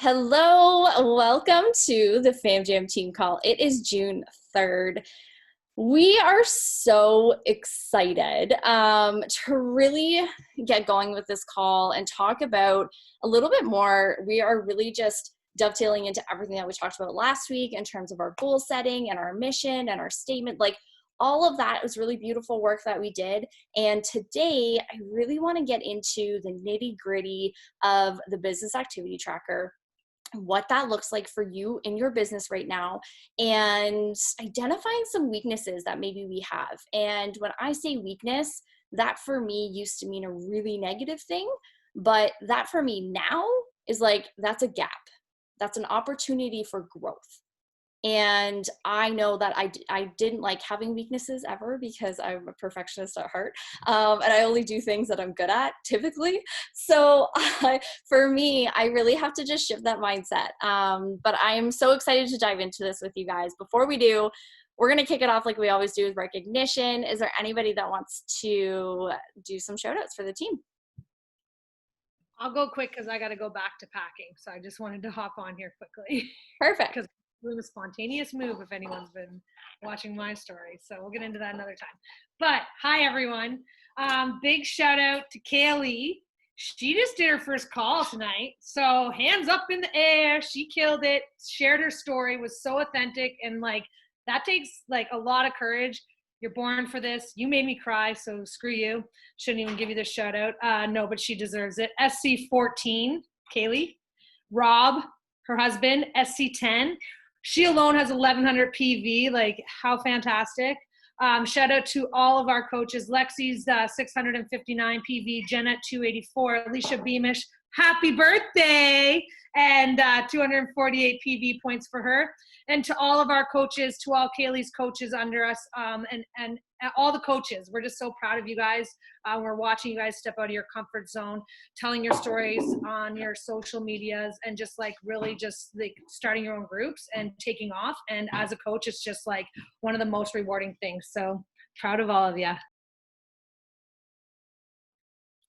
Hello, welcome to the Fam Jam team call. It is June 3rd. We are so excited to really get going with this call and talk about a little bit more. We are really just dovetailing into everything that we talked about last week in terms of our goal setting and our mission and our statement. Like all of that was really beautiful work that we did. And today I really want to get into the nitty gritty of the business activity tracker, what that looks like for you in your business right now, and identifying some weaknesses that maybe we have. And when I say weakness, that for me used to mean a really negative thing, but that for me now is like, that's a gap. That's an opportunity for growth. And I know that I didn't like having weaknesses ever because I'm a perfectionist at heart. And I only do things that I'm good at typically. So for me, I really have to just shift that mindset. But I am so excited to dive into this with you guys. Before we do, we're going to kick it off like we always do with recognition. Is there anybody that wants to do some shout outs for the team? I'll go quick because I got to go back to packing. So I just wanted to hop on here quickly. Perfect. Because doing a spontaneous move if anyone's been watching my story. So we'll get into that another time. But hi, everyone. Big shout out to Kaylee. She just did her first call tonight. So hands up in the air. She killed it. Shared her story. Was so authentic. And like, that takes like a lot of courage. You're born for this. You made me cry, so screw you. Shouldn't even give you this shout out. No, but she deserves it. SC14, Kaylee. Rob, her husband, SC10. She alone has 1,100 PV. Like, how fantastic. Shout out to all of our coaches. Lexi's 659 PV, Jenna 284, Alicia Beamish, happy birthday, and 248 PV points for her. And to all of our coaches, to all Kaylee's coaches under us, and all the coaches, we're just so proud of you guys. We're watching you guys step out of your comfort zone, telling your stories on your social medias, and just like really just like starting your own groups and taking off. And as a coach, it's just like one of the most rewarding things. So proud of all of you.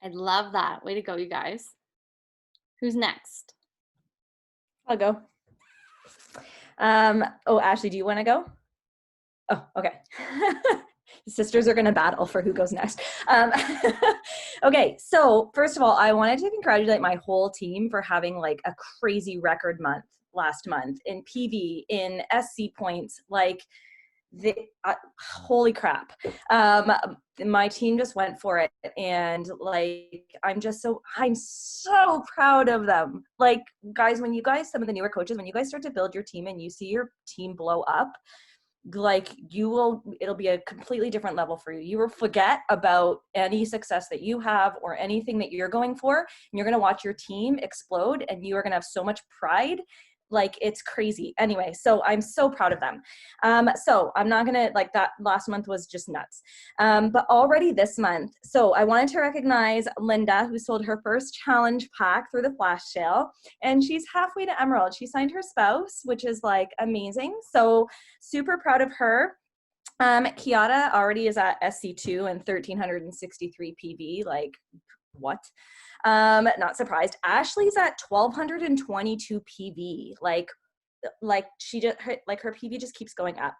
I love that. Way to go, you guys. Who's next? I'll go. Oh, Ashley, do you want to go? Oh, okay. Sisters are going to battle for who goes next. Okay, so first of all, I wanted to congratulate my whole team for having like a crazy record month last month in PV, in SC points, like holy crap. My team just went for it, and like I'm so proud of them. Like, guys, when you guys, some of the newer coaches, when you guys start to build your team and you see your team blow up, like it'll be a completely different level for you. You will forget about any success that you have or anything that you're going for, and you're going to watch your team explode, and you are going to have so much pride. Like, it's crazy. Anyway, so I'm so proud of them. So I'm not gonna, like, that last month was just nuts. But already this month, so I wanted to recognize Linda, who sold her first challenge pack through the flash sale, and she's halfway to Emerald. She signed her spouse, which is like amazing. So super proud of her. Kiata already is at SC2 and 1,363 PV, like, what? Not surprised. Ashley's at 1,222 PV. Like she just, her PV just keeps going up.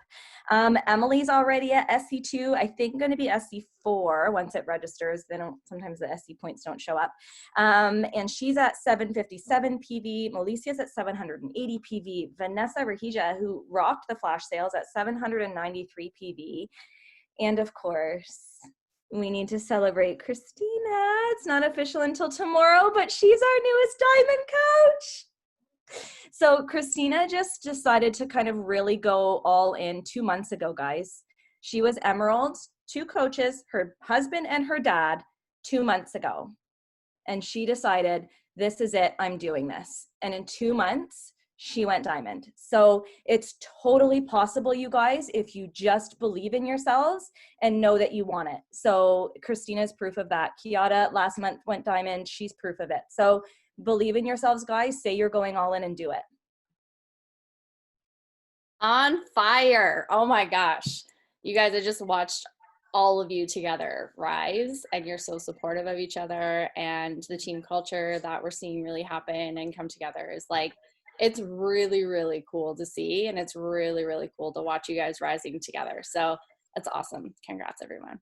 Emily's already at SC2, I think going to be SC4 once it registers. Sometimes the SC points don't show up. And she's at 757 PV. Melicia's at 780 PV. Vanessa Rahija, who rocked the flash sales, at 793 PV. And of course, we need to celebrate Christina. It's not official until tomorrow, but she's our newest diamond coach. So Christina just decided to kind of really go all in 2 months ago, guys. She was Emerald, 2 coaches, her husband and her dad, 2 months ago. And she decided, this is it, I'm doing this. And in 2 months, she went diamond. So it's totally possible, you guys, if you just believe in yourselves and know that you want it. So Christina's proof of that. Kiata last month went diamond. She's proof of it. So believe in yourselves, guys. Say you're going all in and do it. On fire. Oh my gosh. You guys, I just watched all of you together rise, and you're so supportive of each other, and the team culture that we're seeing really happen and come together is like, it's really, really cool to see, and it's really, really cool to watch you guys rising together. So that's awesome. Congrats, everyone.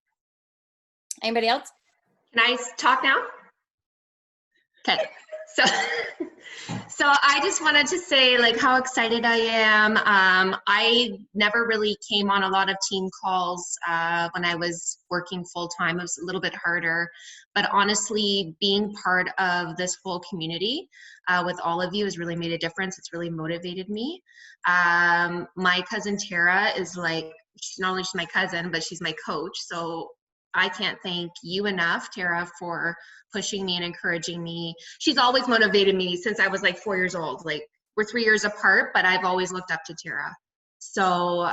Anybody else? Can I talk now? Okay, so so I just wanted to say like how excited I am. I never really came on a lot of team calls when I was working full time. It was a little bit harder, but honestly, being part of this whole community with all of you has really made a difference. It's really motivated me. My cousin Tara is like, she's not only just my cousin, but she's my coach. So I can't thank you enough, Tara, for pushing me and encouraging me. She's always motivated me since I was like 4 years old. Like, we're 3 years apart, but I've always looked up to Tara. So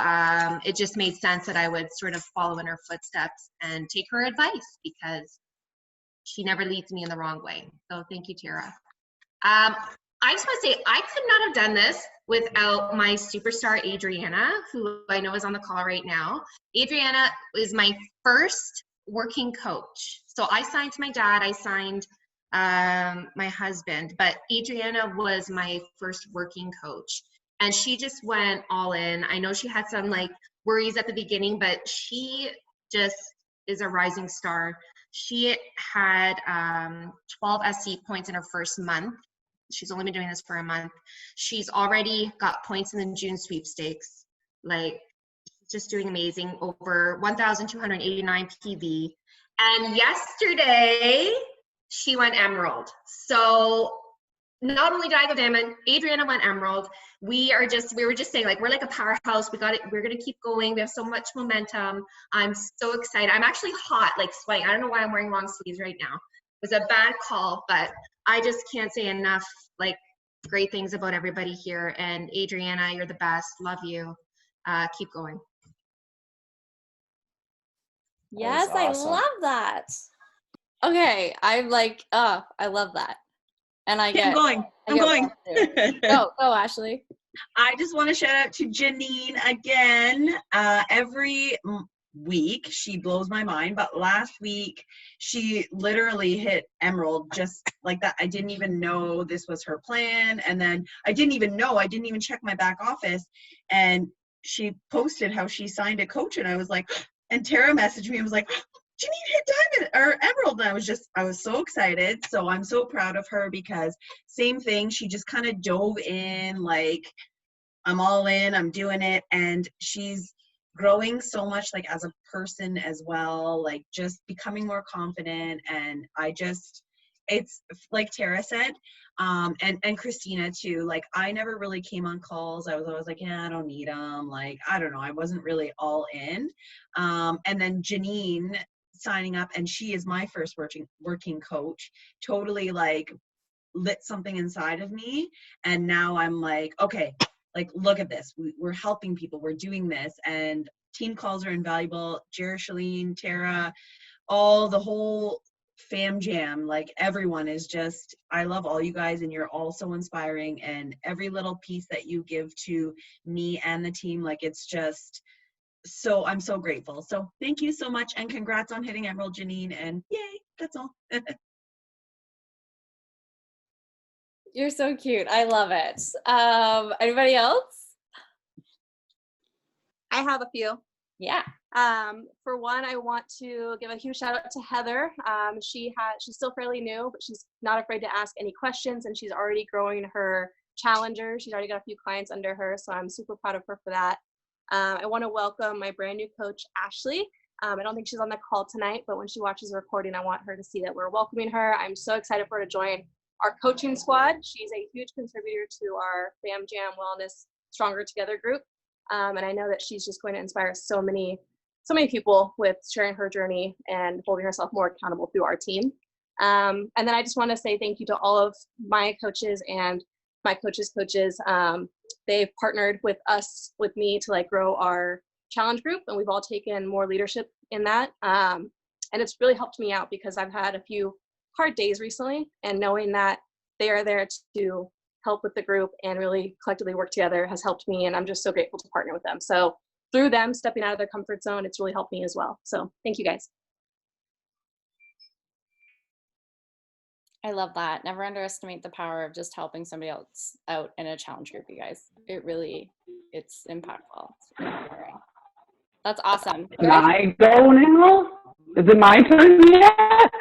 it just made sense that I would sort of follow in her footsteps and take her advice, because she never leads me in the wrong way. So thank you, Tara. I just want to say, I could not have done this without my superstar, Adriana, who I know is on the call right now. Adriana is my first working coach. So I signed my dad, I signed my husband, but Adriana was my first working coach. And she just went all in. I know she had some like worries at the beginning, but she just is a rising star. She had 12 SC points in her first month. She's only been doing this for a month. She's already got points in the June sweepstakes. Like, just doing amazing, over 1,289 PV. And yesterday, she went Emerald. So not only did I go Diamond, Adriana went Emerald. We were just saying, like, we're like a powerhouse. We got it. We're going to keep going. We have so much momentum. I'm so excited. I'm actually hot, like sweating. I don't know why I'm wearing long sleeves right now. It was a bad call, but I just can't say enough, like, great things about everybody here. And Adriana, you're the best. Love you. Keep going. Yes, awesome. I love that. Okay, I'm like, oh, I love that. And I Okay, get, I'm going. Go, Ashley. I just want to shout out to Janine again. Every week she blows my mind, but last week she literally hit Emerald just like that. I didn't even know this was her plan, and then I didn't even check my back office, and she posted how she signed a coach, and I was like, and Tara messaged me and was like, Janine hit Diamond or Emerald, and I was so excited. So I'm so proud of her, because same thing, she just kind of dove in, like, I'm all in, I'm doing it, and she's growing so much, like, as a person as well, like, just becoming more confident. And it's like Tara said, and Christina too, like, I never really came on calls. I was always like, yeah, I don't need them, like, I don't know, I wasn't really all in. And then Janine signing up, and she is my first working coach, totally like lit something inside of me. And now I'm like, okay, like, look at this, we're helping people, we're doing this, and team calls are invaluable. Jared, Chalene, Tara, the whole fam jam, like, everyone is just, I love all you guys, and you're all so inspiring, and every little piece that you give to me and the team, like, it's just, so I'm so grateful. So thank you so much, and congrats on hitting Emerald, Janine, and yay, that's all. You're so cute. I love it. Anybody else? I have a few. Yeah. For one, I want to give a huge shout out to Heather. She's still fairly new, but she's not afraid to ask any questions, and she's already growing her challenger. She's already got a few clients under her, so I'm super proud of her for that. I want to welcome my brand new coach, Ashley. I don't think she's on the call tonight, but when she watches the recording, I want her to see that we're welcoming her. I'm so excited for her to join our coaching squad. She's a huge contributor to our Fam Jam Wellness Stronger Together group. And I know that she's just going to inspire so many people with sharing her journey and holding herself more accountable through our team. And then I just want to say thank you to all of my coaches and my coaches' coaches. They've partnered with me to like grow our challenge group, and we've all taken more leadership in that. And it's really helped me out, because I've had a few hard days recently, and knowing that they are there to help with the group and really collectively work together has helped me, and I'm just so grateful to partner with them. So through them stepping out of their comfort zone, it's really helped me as well. So thank you guys. I love that. Never underestimate the power of just helping somebody else out in a challenge group, you guys. It's impactful. It's empowering. That's awesome. Can I go now? Is it my turn yet?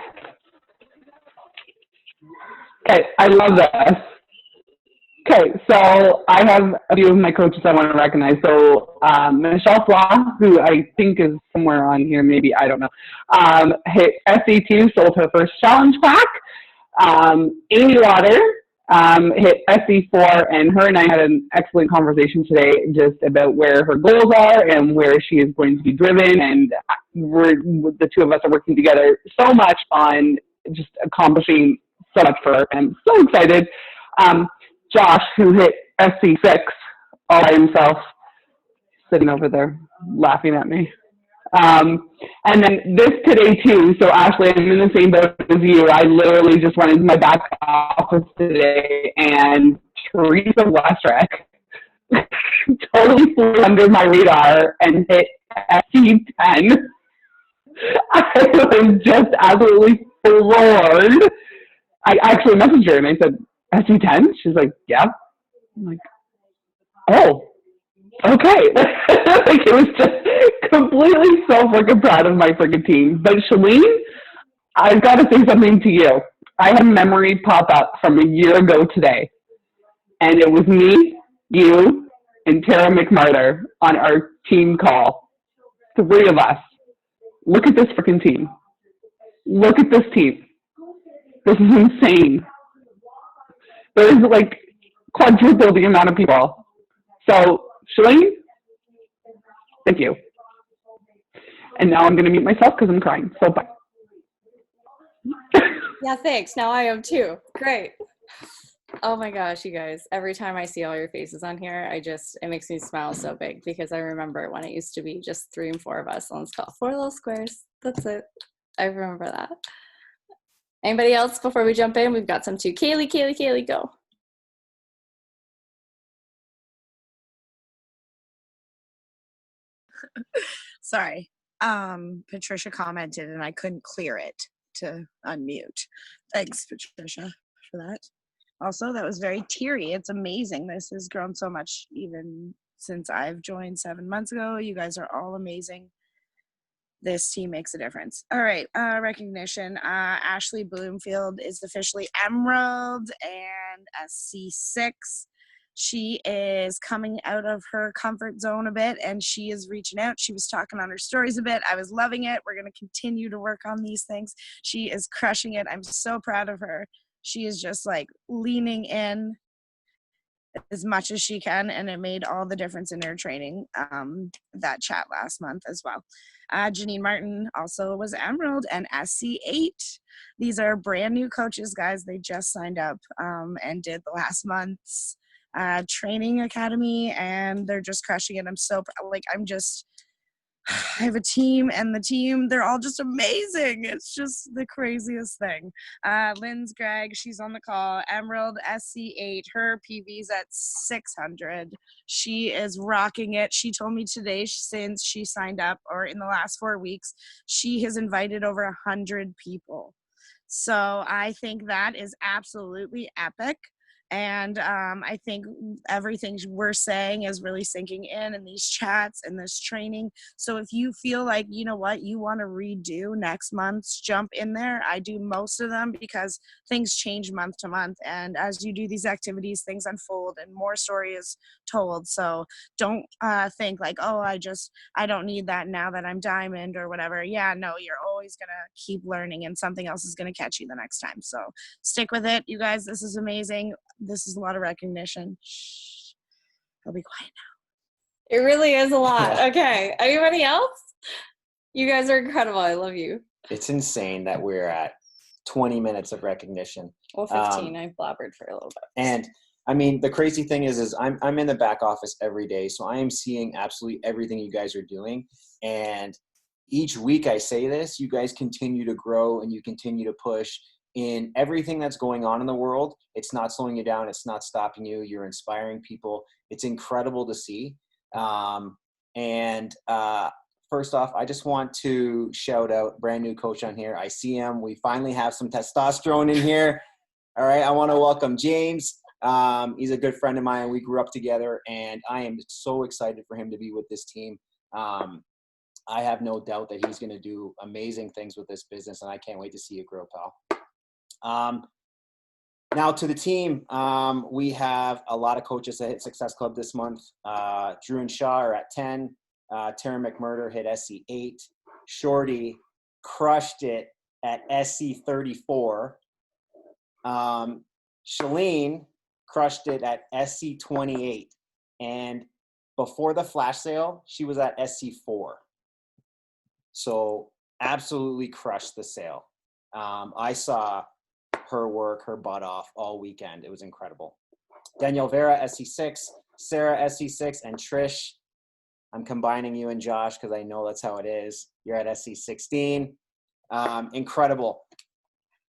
Okay, I love this. Okay, so I have a few of my coaches I want to recognize. So Michelle Flaw, who I think is somewhere on here, maybe, I don't know, hit SE2, sold her first challenge pack. Amy Lauder hit SE4, and her and I had an excellent conversation today just about where her goals are and where she is going to be driven. And the two of us are working together so much on just accomplishing so much for her. I'm so excited. Josh, who hit SC6 all by himself, sitting over there laughing at me. And then this today too, so Ashley, I'm in the same boat as you. I literally just went into my back office today, and Teresa Westrick totally flew under my radar and hit SC10. I was just absolutely floored. I actually messaged her and I said, SC10? She's like, yeah. I'm like, oh, okay. Like, it was just completely so freaking proud of my freaking team. But Chalene, I've got to say something to you. I had a memory pop up from a year ago today, and it was me, you, and Tara McMurder on our team call. 3 of us. Look at this freaking team. Look at this team. This is insane. There's like quadruple the amount of people. So, Chalene, thank you. And now I'm going to mute myself because I'm crying. So, bye. Yeah, thanks. Now I am too. Great. Oh my gosh, you guys. Every time I see all your faces on here, it makes me smile so big because I remember when it used to be just 3 and 4 of us on this call. 4 little squares. That's it. I remember that. Anybody else before we jump in? We've got some too. Kaylee, go. Sorry. Patricia commented and I couldn't clear it to unmute. Thanks, Patricia, for that. Also, that was very teary. It's amazing. This has grown so much even since I've joined 7 months ago. You guys are all amazing. This team makes a difference. All right, recognition. Ashley Bloomfield is officially Emerald and a C6. She is coming out of her comfort zone a bit, and she is reaching out. She was talking on her stories a bit. I was loving it. We're going to continue to work on these things. She is crushing it. I'm so proud of her. She is just like leaning in as much as she can, and it made all the difference in her training, that chat last month as well. Janine Martin also was Emerald and SC8. These are brand new coaches, guys. They just signed up and did the last month's training academy, and they're just crushing it. I have a team, and the team, they're all just amazing. It's just the craziest thing. Lynn's Gregg, she's on the call. Emerald, SC8, her PV's at 600. She is rocking it. She told me today, since she signed up, or in the last 4 weeks, she has invited over 100 people. So I think that is absolutely epic. And I think everything we're saying is really sinking in these chats and this training. So if you feel like, you know what, you want to redo next month's, jump in there. I do most of them because things change month to month. And as you do these activities, things unfold and more story is told. So don't think like, oh, I don't need that now that I'm diamond or whatever. Yeah, no, you're always going to keep learning, and something else is going to catch you the next time. So stick with it, you guys. This is amazing. This is a lot of recognition. Shh. I'll be quiet now. It really is a lot. Okay. Anybody else? You guys are incredible. I love you. It's insane that we're at 20 minutes of recognition. Well, 15. I blabbered for a little bit. And I mean, the crazy thing is I'm in the back office every day, so I am seeing absolutely everything you guys are doing. And each week I say this, you guys continue to grow and you continue to push in everything that's going on in the world. It's not slowing you down. It's not stopping you. You're inspiring people. It's incredible to see. And first off, I just want to shout out brand new coach on here. I see him. We finally have some testosterone in here. All right. I want to welcome James. He's a good friend of mine. We grew up together, and I am so excited for him to be with this team. I have no doubt that he's going to do amazing things with this business, and I can't wait to see it grow, pal. Now to the team, we have a lot of coaches that hit Success Club this month. Drew and Shaw are at 10. Tara McMurder hit SC 8. Shorty crushed it at SC 34. Chalene crushed it at SC 28. And before the flash sale, she was at SC 4. So absolutely crushed the sale. I saw her work her butt off all weekend. It was incredible. Danielle Vera, SC6, Sarah, SC6, and Trish. I'm combining you and Josh because I know that's how it is. You're at SC16. Incredible.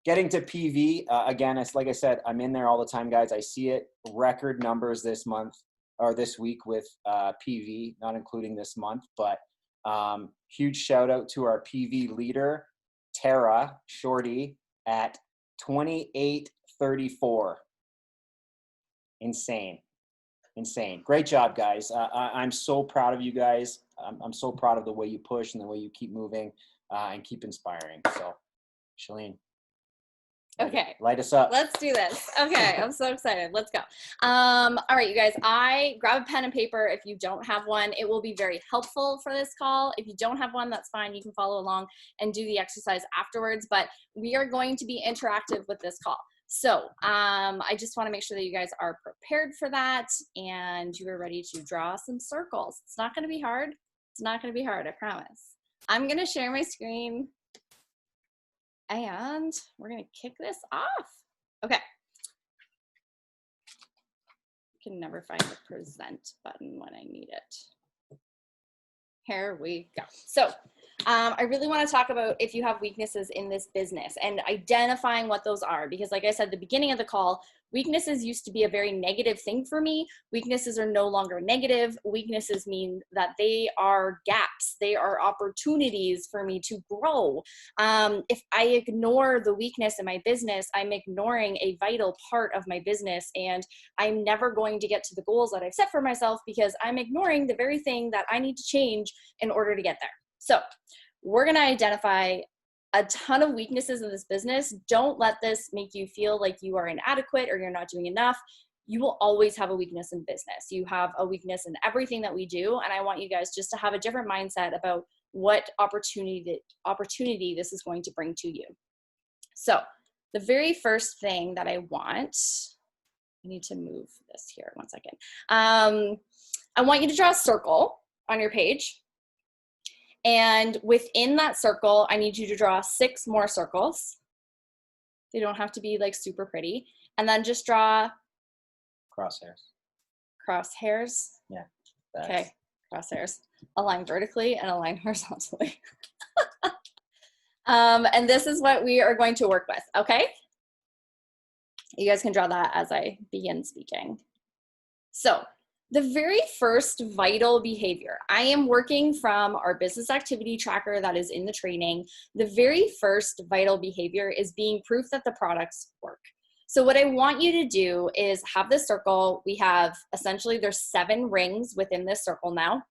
Getting to PV, again, it's like I said, I'm in there all the time, guys. I see it. Record numbers this month or this week with PV, not including this month, but huge shout out to our PV leader, Tara Shorty, at 28:34. Insane. Great job, guys. I'm so proud of you guys. I'm so proud of the way you push and the way you keep moving and keep inspiring. So, Chalene. Okay. Light us up. Let's do this. Okay. I'm so excited. Let's go. All right, you guys, I grab a pen and paper. If you don't have one, it will be very helpful for this call. If you don't have one, that's fine. You can follow along and do the exercise afterwards, but we are going to be interactive with this call. So I just want to make sure that you guys are prepared for that and you are ready to draw some circles. It's not going to be hard. It's not going to be hard, I promise. I'm going to share my screen and we're going to kick this off. Okay. I can never find the present button when I need it. Here we go. So I really want to talk about if you have weaknesses in this business and identifying what those are, because like I said at the beginning of the call, weaknesses used to be a very negative thing for me. Weaknesses are no longer negative. Weaknesses mean that they are gaps. They are opportunities for me to grow. If I ignore the weakness in my business, I'm ignoring a vital part of my business, and I'm never going to get to the goals that I've set for myself because I'm ignoring the very thing that I need to change in order to get there. So we're going to identify a ton of weaknesses in this business. Don't let this make you feel like you are inadequate or you're not doing enough. You will always have a weakness in business. You have a weakness in everything that we do. And I want you guys just to have a different mindset about what opportunity this is going to bring to you. So the very first thing that I want, I need to move this here 1 second. I want you to draw a circle on your page. And within that circle, I need you to draw 6 more circles. They don't have to be like super pretty. And then just draw crosshairs. Yeah. Okay, crosshairs. Align vertically and align horizontally. And this is what we are going to work with, okay? You guys can draw that as I begin speaking. So the very first vital behavior, I am working from our business activity tracker that is in the training. The very first vital behavior is being proof that the products work. So what I want you to do is have this circle. We have essentially, there's 7 rings within this circle now.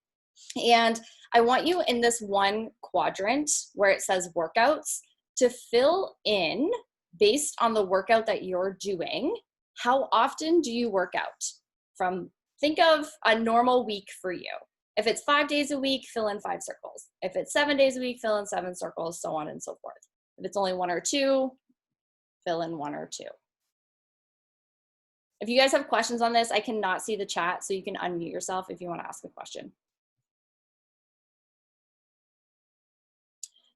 And I want you in this one quadrant where it says workouts to fill in based on the workout that you're doing. How often do you work out? Think of a normal week for you. If it's 5 days a week, fill in 5 circles. If it's 7 days a week, fill in 7 circles, so on and so forth. If it's only 1 or 2, fill in 1 or 2. If you guys have questions on this, I cannot see the chat, so you can unmute yourself if you want to ask a question.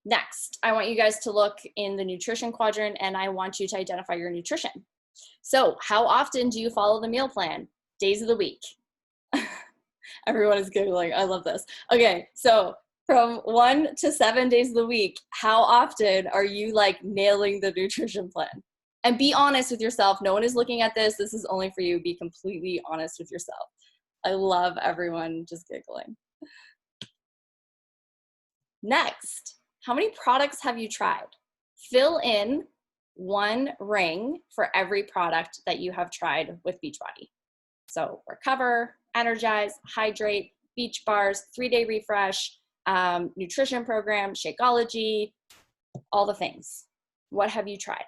Next, I want you guys to look in the nutrition quadrant, and I want you to identify your nutrition. So how often do you follow the meal plan? Days of the week. Everyone is Googling. I love this. Okay, so from 1 to 7 days of the week, how often are you like nailing the nutrition plan? And be honest with yourself. No one is looking at this. This is only for you. Be completely honest with yourself. I love everyone just giggling. Next, how many products have you tried? Fill in one ring for every product that you have tried with Beachbody. So Recover, Energize, Hydrate, Beach Bars, 3-day refresh, nutrition program, Shakeology, all the things. What have you tried?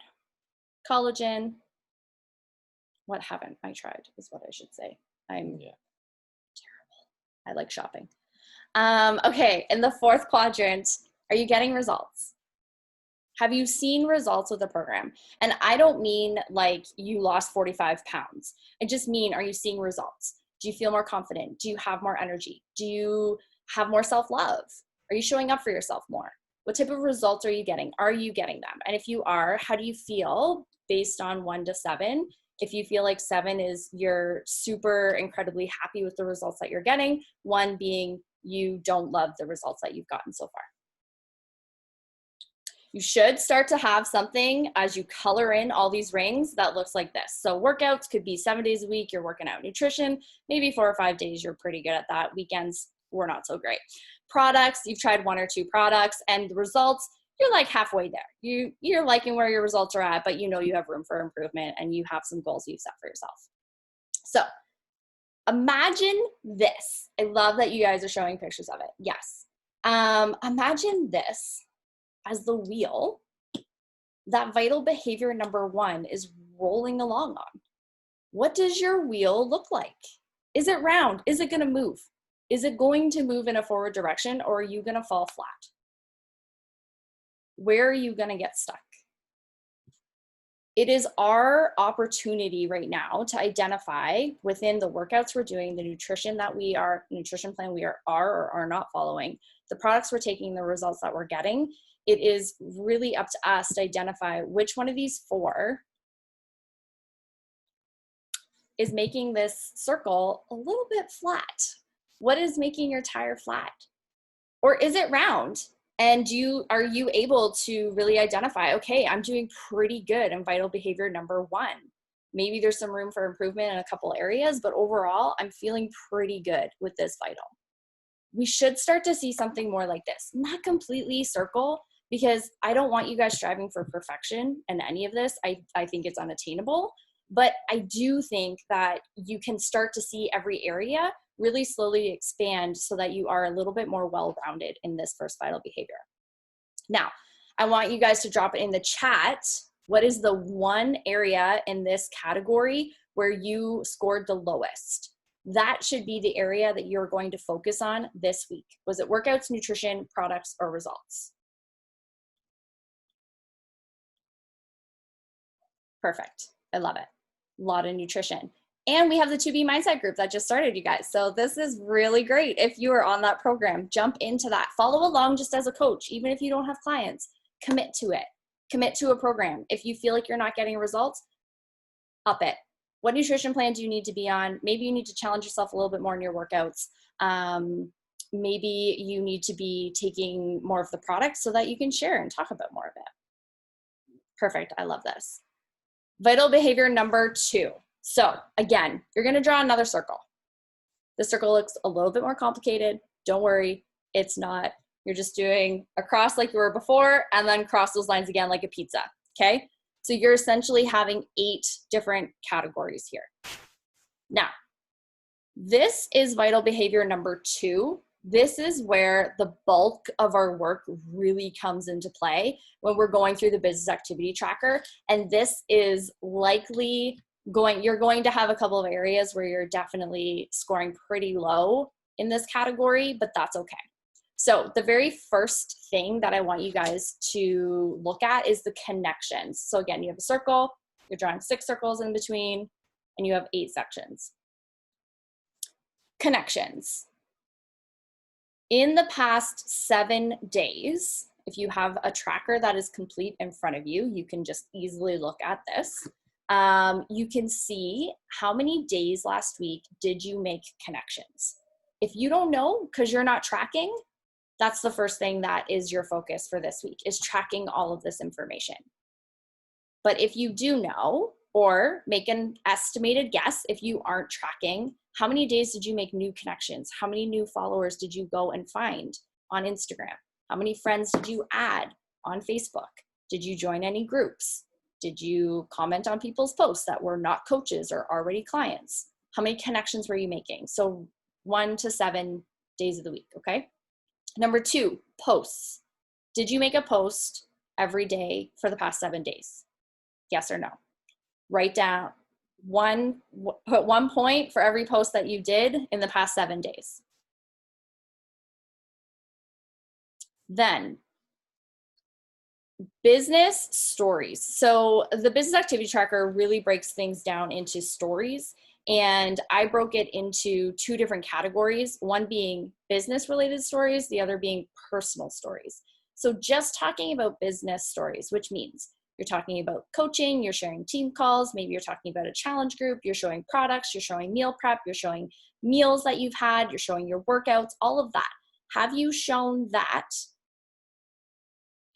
Collagen. What haven't I tried is what I should say. I'm terrible. I like shopping. Okay, in the fourth quadrant, are you getting results? Have you seen results with the program? And I don't mean like you lost 45 pounds. I just mean, are you seeing results? Do you feel more confident? Do you have more energy? Do you have more self-love? Are you showing up for yourself more? What type of results are you getting? Are you getting them? And if you are, how do you feel based on 1 to 7? If you feel like 7 is you're super incredibly happy with the results that you're getting, 1 being you don't love the results that you've gotten so far. You should start to have something as you color in all these rings that looks like this. So workouts could be 7 days a week, you're working out. Nutrition, maybe 4 or 5 days, you're pretty good at that. Weekends, we're not so great. Products, you've tried 1 or 2 products, and the results, you're like halfway there. You're liking where your results are at, but you know you have room for improvement and you have some goals you've set for yourself. So imagine this. I love that you guys are showing pictures of it. Yes. Imagine this as the wheel that vital behavior number 1 is rolling along on. What does your wheel look like? Is it round? Is it going to move? Is it going to move in a forward direction, or are you going to fall flat? Where are you going to get stuck? It is our opportunity right now to identify within the workouts we're doing, the nutrition plan we are or are not following, the products we're taking, the results that we're getting. It is really up to us to identify which one of these 4 is making this circle a little bit flat. What is making your tire flat? Or is it round? And are you able to really identify, okay, I'm doing pretty good in vital behavior number 1. Maybe there's some room for improvement in a couple areas, but overall, I'm feeling pretty good with this vital. We should start to see something more like this. Not completely circle, because I don't want you guys striving for perfection in any of this. I think it's unattainable, but I do think that you can start to see every area really slowly expand so that you are a little bit more well-rounded in this first vital behavior. Now, I want you guys to drop it in the chat. What is the one area in this category where you scored the lowest? That should be the area that you're going to focus on this week. Was it workouts, nutrition, products, or results? Perfect. I love it. A lot of nutrition. And we have the 2B Mindset group that just started, you guys. So this is really great. If you are on that program, jump into that. Follow along just as a coach, even if you don't have clients. Commit to it. Commit to a program. If you feel like you're not getting results, up it. What nutrition plan do you need to be on? Maybe you need to challenge yourself a little bit more in your workouts. Maybe you need to be taking more of the product so that you can share and talk about more of it. Perfect. I love this. Vital behavior number 2. So again, you're going to draw another circle. The circle looks a little bit more complicated. Don't worry. It's not. You're just doing a cross like you were before and then cross those lines again like a pizza. Okay. So you're essentially having 8 different categories here. Now, this is vital behavior number 2. This is where the bulk of our work really comes into play when we're going through the business activity tracker. And this is likely you're going to have a couple of areas where you're definitely scoring pretty low in this category, but that's okay. So the very first thing that I want you guys to look at is the connections. So again, you have a circle, you're drawing 6 circles in between, and you have 8 sections. Connections. In the past 7 days, if you have a tracker that is complete in front of you, you can just easily look at this. You can see how many days last week did you make connections. If you don't know because you're not tracking, that's the first thing that is your focus for this week, is tracking all of this information. But if you do know, or make an estimated guess if you aren't tracking, how many days did you make new connections? How many new followers did you go and find on Instagram? How many friends did you add on Facebook? Did you join any groups? Did you comment on people's posts that were not coaches or already clients? How many connections were you making? So 1 to 7 days of the week, okay? Number 2, posts. Did you make a post every day for the past 7 days? Yes or no? Write down put 1 point for every post that you did in the past 7 days. Then, business stories. So the business activity tracker really breaks things down into stories, and I broke it into 2 different categories, one being business related stories, the other being personal stories. So just talking about business stories, which means you're talking about coaching, you're sharing team calls, maybe you're talking about a challenge group, you're showing products, you're showing meal prep, you're showing meals that you've had, you're showing your workouts, all of that. Have you shown that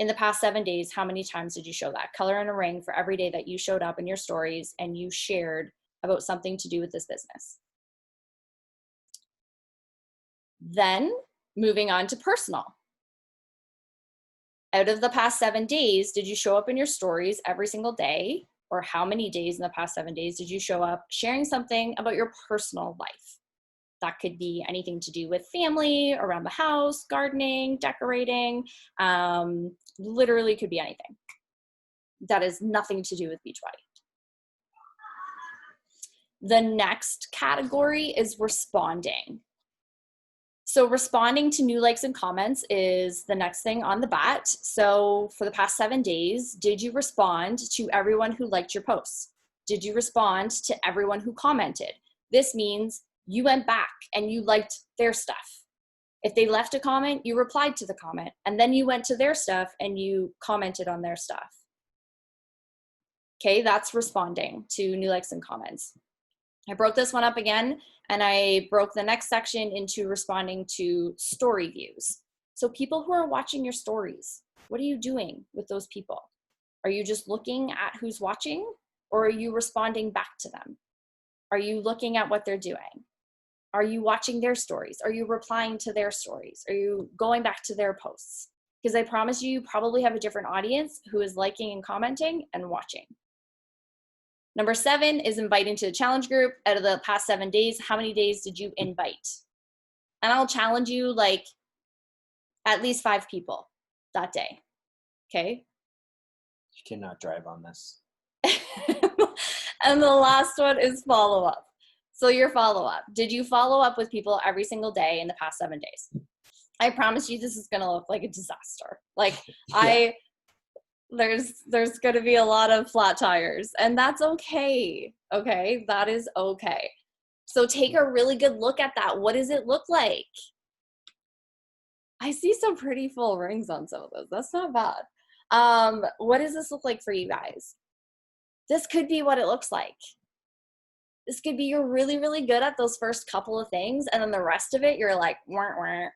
in the past 7 days? How many times did you show that? Color in a ring for every day that you showed up in your stories and you shared about something to do with this business. Then moving on to personal. Out of the past 7 days, did you show up in your stories every single day? Or how many days in the past 7 days did you show up sharing something about your personal life? That could be anything to do with family, around the house, gardening, decorating, literally could be anything. That is nothing to do with Beachbody. The next category is responding. So responding to new likes and comments is the next thing on the bat. So for the past 7 days, did you respond to everyone who liked your posts? Did you respond to everyone who commented? This means you went back and you liked their stuff. If they left a comment, you replied to the comment, and then you went to their stuff and you commented on their stuff. Okay, that's responding to new likes and comments. I broke this one up again, and I broke the next section into responding to story views. So people who are watching your stories, what are you doing with those people? Are you just looking at who's watching, or are you responding back to them? Are you looking at what they're doing? Are you watching their stories? Are you replying to their stories? Are you going back to their posts? Because I promise you probably have a different audience who is liking and commenting and watching. Number 7 is inviting to the challenge group. Out of the past 7 days, how many days did you invite? And I'll challenge you like at least 5 people that day, okay? You cannot drive on this. And the last one is follow-up. So your follow-up. Did you follow up with people every single day in the past 7 days? I promise you this is gonna look like a disaster. Like Yeah. there's going to be a lot of flat tires, and that's okay. Okay, that is okay. So take a really good look at that. What does it look like? I see some pretty full rings on some of those. That's not bad. What does this look like for you guys? This could be what it looks like. This could be you're really, really good at those first couple of things, and then the rest of it, you're like, wah, wah.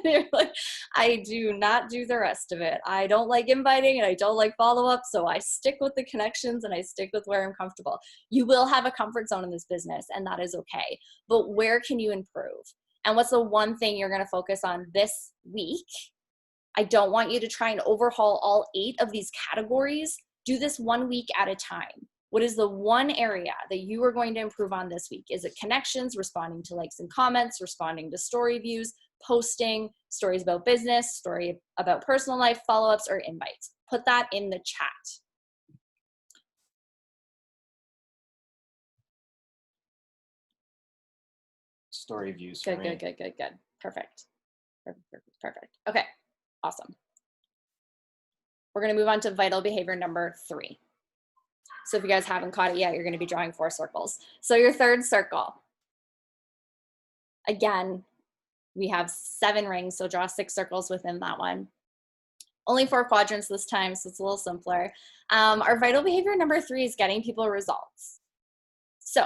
You're like, I do not do the rest of it. I don't like inviting, and I don't like follow-up, so I stick with the connections, and I stick with where I'm comfortable. You will have a comfort zone in this business, and that is okay. But where can you improve? And what's the one thing you're going to focus on this week? I don't want you to try and overhaul all 8 of these categories. Do this 1 week at a time. What is the one area that you are going to improve on this week? Is it connections, responding to likes and comments, responding to story views, posting, stories about business, story about personal life, follow-ups, or invites? Put that in the chat. Story views for me. Good. Perfect. Okay, awesome. We're going to move on to vital behavior number 3. So if you guys haven't caught it yet, you're going to be drawing 4 circles. So your third circle, again, we have 7 rings, so draw 6 circles within that one. Only 4 quadrants this time, so it's a little simpler. Our vital behavior number 3 is getting people results. So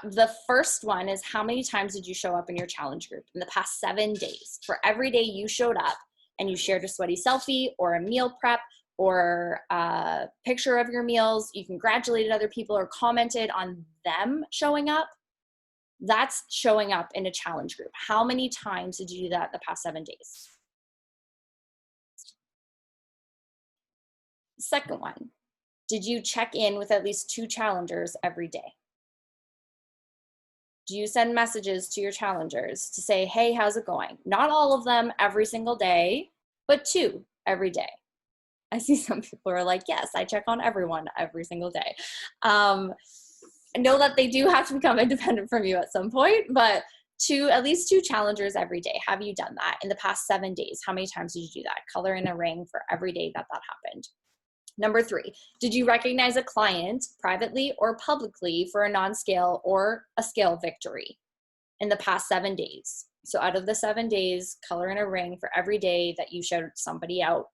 the first one is how many times did you show up in your challenge group in the past 7 days? For every day you showed up and you shared a sweaty selfie or a meal prep or a picture of your meals, you congratulated other people or commented on them showing up, that's showing up in a challenge group. How many times did you do that the past 7 days? Second one, did you check in with at least 2 challengers every day? Do you send messages to your challengers to say, hey, how's it going? Not all of them every single day, but 2 every day. I see some people are like, yes, I check on everyone every single day. I know that they do have to become independent from you at some point, but at least 2 challengers every day. Have you done that in the past 7 days? How many times did you do that? Color in a ring for every day that happened. Number 3, did you recognize a client privately or publicly for a non-scale or a scale victory in the past 7 days? So out of the 7 days, color in a ring for every day that you showed somebody out,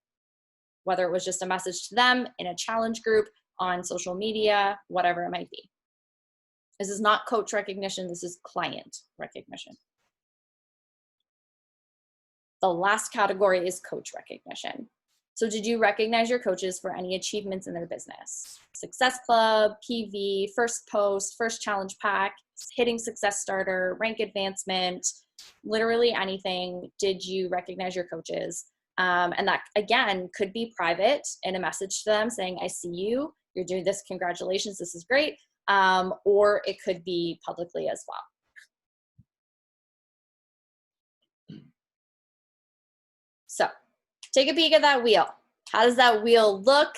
whether it was just a message to them in a challenge group, on social media, whatever it might be. This is not coach recognition, this is client recognition. The last category is coach recognition. So did you recognize your coaches for any achievements in their business? Success Club, PV, first post, first challenge pack, hitting success starter, rank advancement, literally anything. Did you recognize your coaches? And that, again, could be private in a message to them saying, I see you, you're doing this, congratulations, this is great. Or it could be publicly as well. So take a peek at that wheel. How does that wheel look?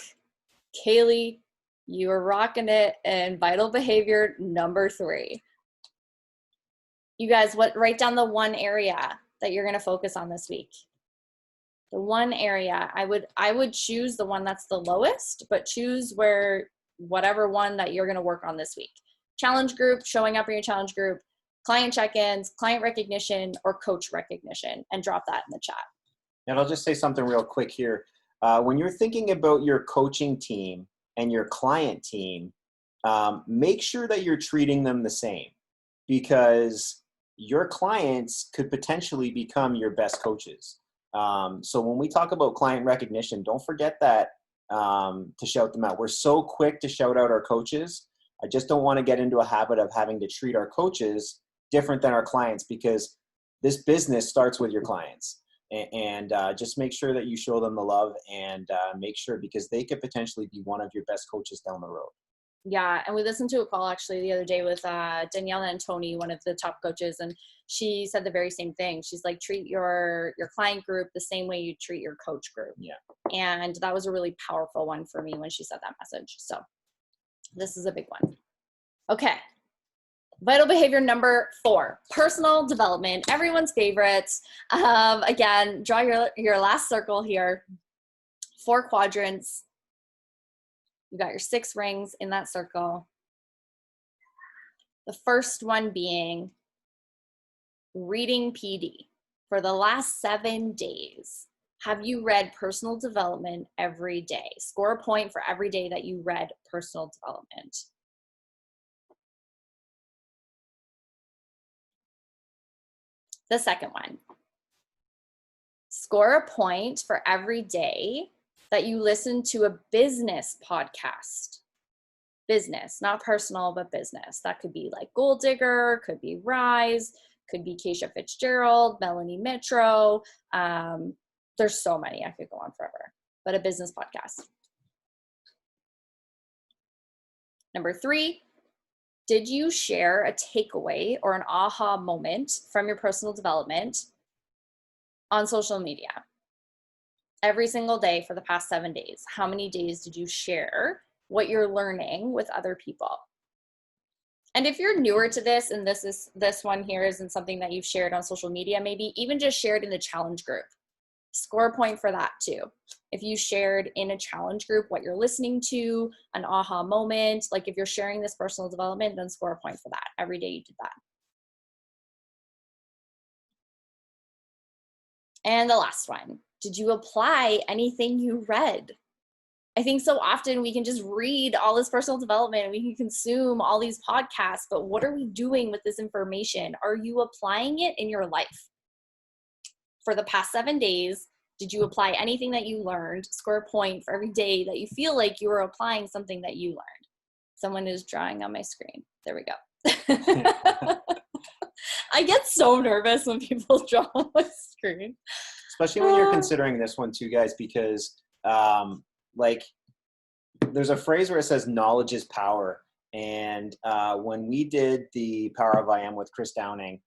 Kaylee, you are rocking it in vital behavior number 3. You guys, write down the one area that you're going to focus on this week. The one area, I would choose the one that's the lowest, but choose whatever one that you're going to work on this week. Challenge group, showing up in your challenge group, client check-ins, client recognition, or coach recognition, and drop that in the chat. And I'll just say something real quick here. When you're thinking about your coaching team and your client team, make sure that you're treating them the same, because your clients could potentially become your best coaches. So when we talk about client recognition, don't forget that to shout them out. We're so quick to shout out our coaches. I just don't want to get into a habit of having to treat our coaches different than our clients, because this business starts with your clients. And just make sure that you show them the love, and make sure, because they could potentially be one of your best coaches down the road. Yeah, and we listened to a call actually the other day with Danielle and Tony, one of the top coaches, and she said the very same thing. She's like, treat your client group the same way you treat your coach group. Yeah. And that was a really powerful one for me when she said that message. So this is a big one. Okay. Vital behavior number 4, personal development, everyone's favorite. Again, draw your last circle here, 4 quadrants. You got your 6 rings in that circle. The first one being reading PD. For the last 7 days, have you read personal development every day? Score a point for every day that you read personal development. The second one, score a point for every day that you listen to a business podcast. Business, not personal, but business. That could be like Gold Digger, could be Rise, could be Keisha Fitzgerald, Melanie Mitro. There's so many, I could go on forever, but a business podcast. Number 3, did you share a takeaway or an aha moment from your personal development on social media? Every single day for the past 7 days. How many days did you share what you're learning with other people? And if you're newer to this, and this one here isn't something that you've shared on social media, maybe even just shared in the challenge group, score a point for that too. If you shared in a challenge group what you're listening to, an aha moment, like if you're sharing this personal development, then score a point for that. Every day you did that. And the last one, did you apply anything you read? I think so often we can just read all this personal development and we can consume all these podcasts, but what are we doing with this information? Are you applying it in your life? For the past 7 days, did you apply anything that you learned? Score a point for every day that you feel like you were applying something that you learned. Someone is drawing on my screen. There we go. I get so nervous when people draw on my screen. Especially when you're considering this one too, guys, because like there's a phrase where it says knowledge is power. And when we did the Power of I Am with Chris Downing,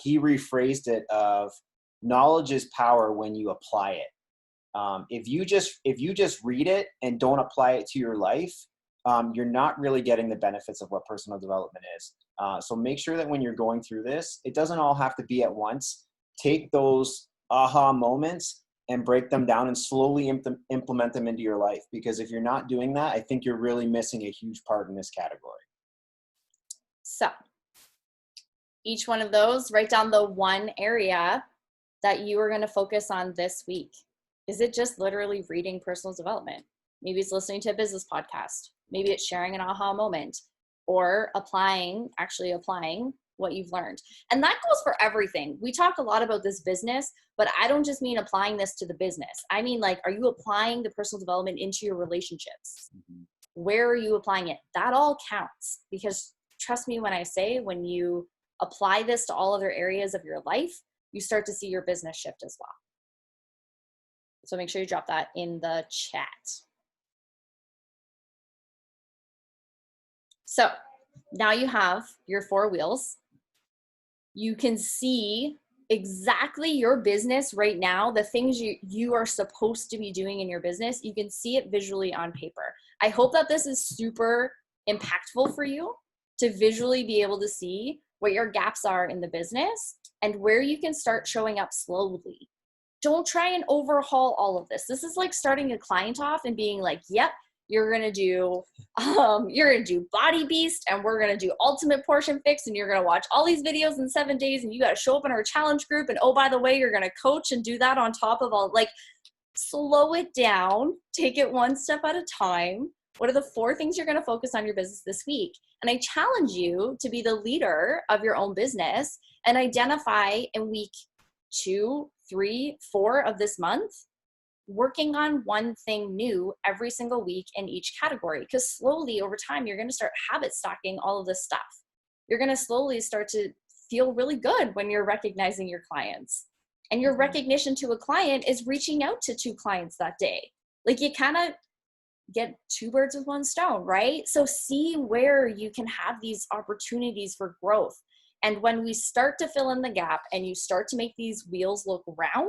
he rephrased it of knowledge is power when you apply it. If you just read it and don't apply it to your life, you're not really getting the benefits of what personal development is. So make sure that when you're going through this, it doesn't all have to be at once. Take those aha moments and break them down and slowly implement them into your life. Because if you're not doing that, I think you're really missing a huge part in this category. So each one of those, write down the one area that you are going to focus on this week. Is it just literally reading personal development? Maybe it's listening to a business podcast. Maybe it's sharing an aha moment, or actually applying what you've learned. And that goes for everything. We talk a lot about this business, but I don't just mean applying this to the business. I mean, like, are you applying the personal development into your relationships? Mm-hmm. Where are you applying it? That all counts, because trust me when I say, when you apply this to all other areas of your life, you start to see your business shift as well. So make sure you drop that in the chat. So now you have your 4 wheels. You can see exactly your business right now, the things you are supposed to be doing in your business. You can see it visually on paper. I hope that this is super impactful for you to visually be able to see what your gaps are in the business and where you can start showing up slowly. Don't try and overhaul all of this. This is like starting a client off and being like, yep, you're going to do Body Beast, and we're going to do Ultimate Portion Fix, and you're going to watch all these videos in 7 days, and you got to show up in our challenge group. And oh, by the way, you're going to coach and do that on top of all, like, slow it down, take it one step at a time. What are the 4 things you're going to focus on your business this week? And I challenge you to be the leader of your own business and identify in week 2, 3, 4 of this month, working on one thing new every single week in each category. Because slowly over time, you're going to start habit stacking all of this stuff. You're going to slowly start to feel really good when you're recognizing your clients. And your recognition to a client is reaching out to 2 clients that day. Like, you kind of get 2 birds with 1 stone, right? So see where you can have these opportunities for growth. And when we start to fill in the gap and you start to make these wheels look round,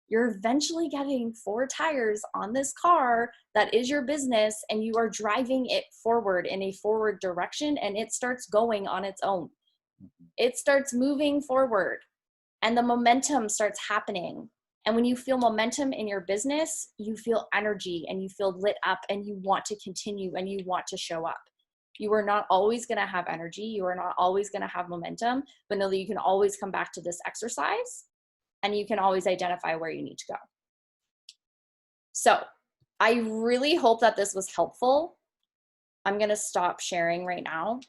you're eventually getting 4 tires on this car that is your business, and you are driving it forward in a forward direction, and it starts going on its own. It starts moving forward, and the momentum starts happening. And when you feel momentum in your business, you feel energy and you feel lit up and you want to continue and you want to show up. You are not always going to have energy. You are not always going to have momentum, but know that you can always come back to this exercise and you can always identify where you need to go. So I really hope that this was helpful. I'm going to stop sharing right now.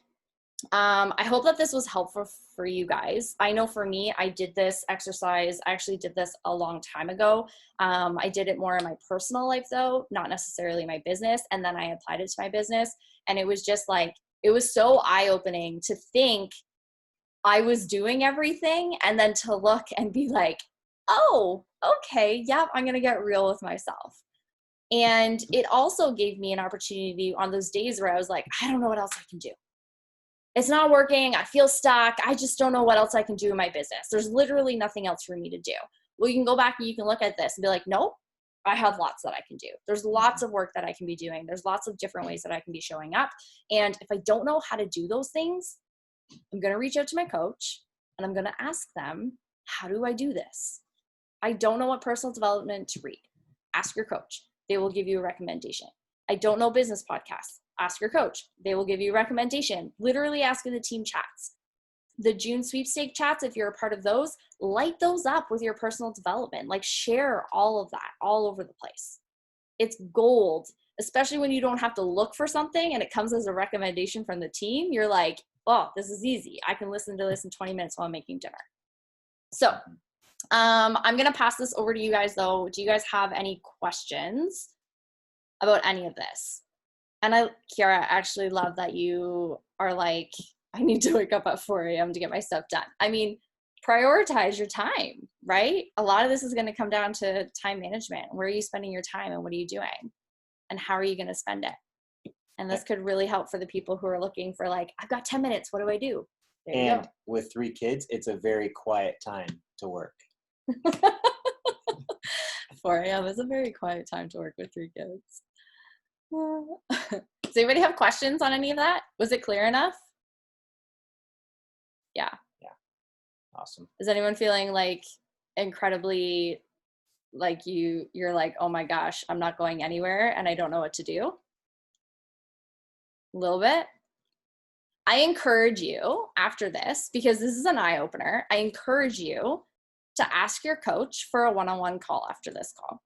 I hope that this was helpful for you guys. I know for me, I did this exercise. I actually did this a long time ago. I did it more in my personal life though, not necessarily my business. And then I applied it to my business. And it was just like, it was so eye-opening to think I was doing everything and then to look and be like, oh, okay, yep, I'm going to get real with myself. And it also gave me an opportunity on those days where I was like, I don't know what else I can do. It's not working. I feel stuck. I just don't know what else I can do in my business. There's literally nothing else for me to do. Well, you can go back and you can look at this and be like, nope, I have lots that I can do. There's lots of work that I can be doing. There's lots of different ways that I can be showing up. And if I don't know how to do those things, I'm going to reach out to my coach and I'm going to ask them, how do I do this? I don't know what personal development to read. Ask your coach. They will give you a recommendation. I don't know business podcasts. Ask your coach. They will give you a recommendation. Literally ask in the team chats. The June sweepstake chats, if you're a part of those, light those up with your personal development. Like, share all of that all over the place. It's gold, especially when you don't have to look for something and it comes as a recommendation from the team. You're like, oh, this is easy. I can listen to this in 20 minutes while I'm making dinner. So I'm going to pass this over to you guys though. Do you guys have any questions about any of this? And Kiara, I actually love that you are like, I need to wake up at 4 a.m. to get my stuff done. I mean, prioritize your time, right? A lot of this is going to come down to time management. Where are you spending your time and what are you doing? and how are you going to spend it? And this could really help for the people who are looking for like, I've got 10 minutes. What do I do? There you And go. with 3 kids, it's a very quiet time to work. 4 a.m. is a very quiet time to work with 3 kids. Does anybody have questions on any of that? Was it clear enough? Yeah. Awesome. Is anyone feeling like incredibly like you're like, oh my gosh, I'm not going anywhere and I don't know what to do? A little bit. I encourage you after this, because this is an eye-opener, I encourage you to ask your coach for a one-on-one call after this call.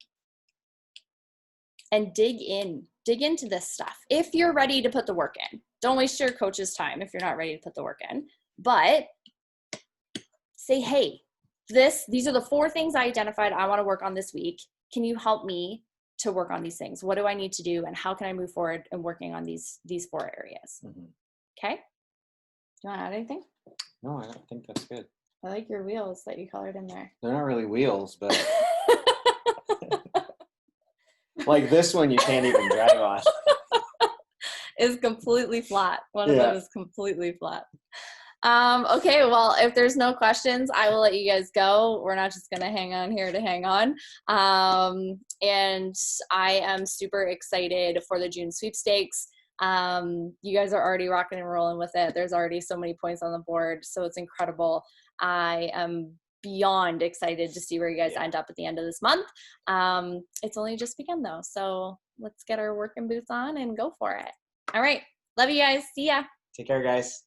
And dig into this stuff. If you're ready to put the work in, don't waste your coach's time if you're not ready to put the work in, but say, hey, these are the 4 things I identified I want to work on this week. Can you help me to work on these things? What do I need to do? And how can I move forward in working on these 4 areas? Okay. Do you want to add anything? No, I don't think that's good. I like your wheels that you colored in there. They're not really wheels, but like this one you can't even drive on. It's completely flat. One of them is completely flat. Okay, well, if there's no questions, I will let you guys go. We're not just going to hang on here to hang on. And I am super excited for the June sweepstakes. You guys are already rocking and rolling with it. There's already so many points on the board, so it's incredible. I am beyond excited to see where you guys end up at the end of this month. It's only just begun though, so let's get our working boots on and go for it. All right, love you guys. See ya. Take care, guys.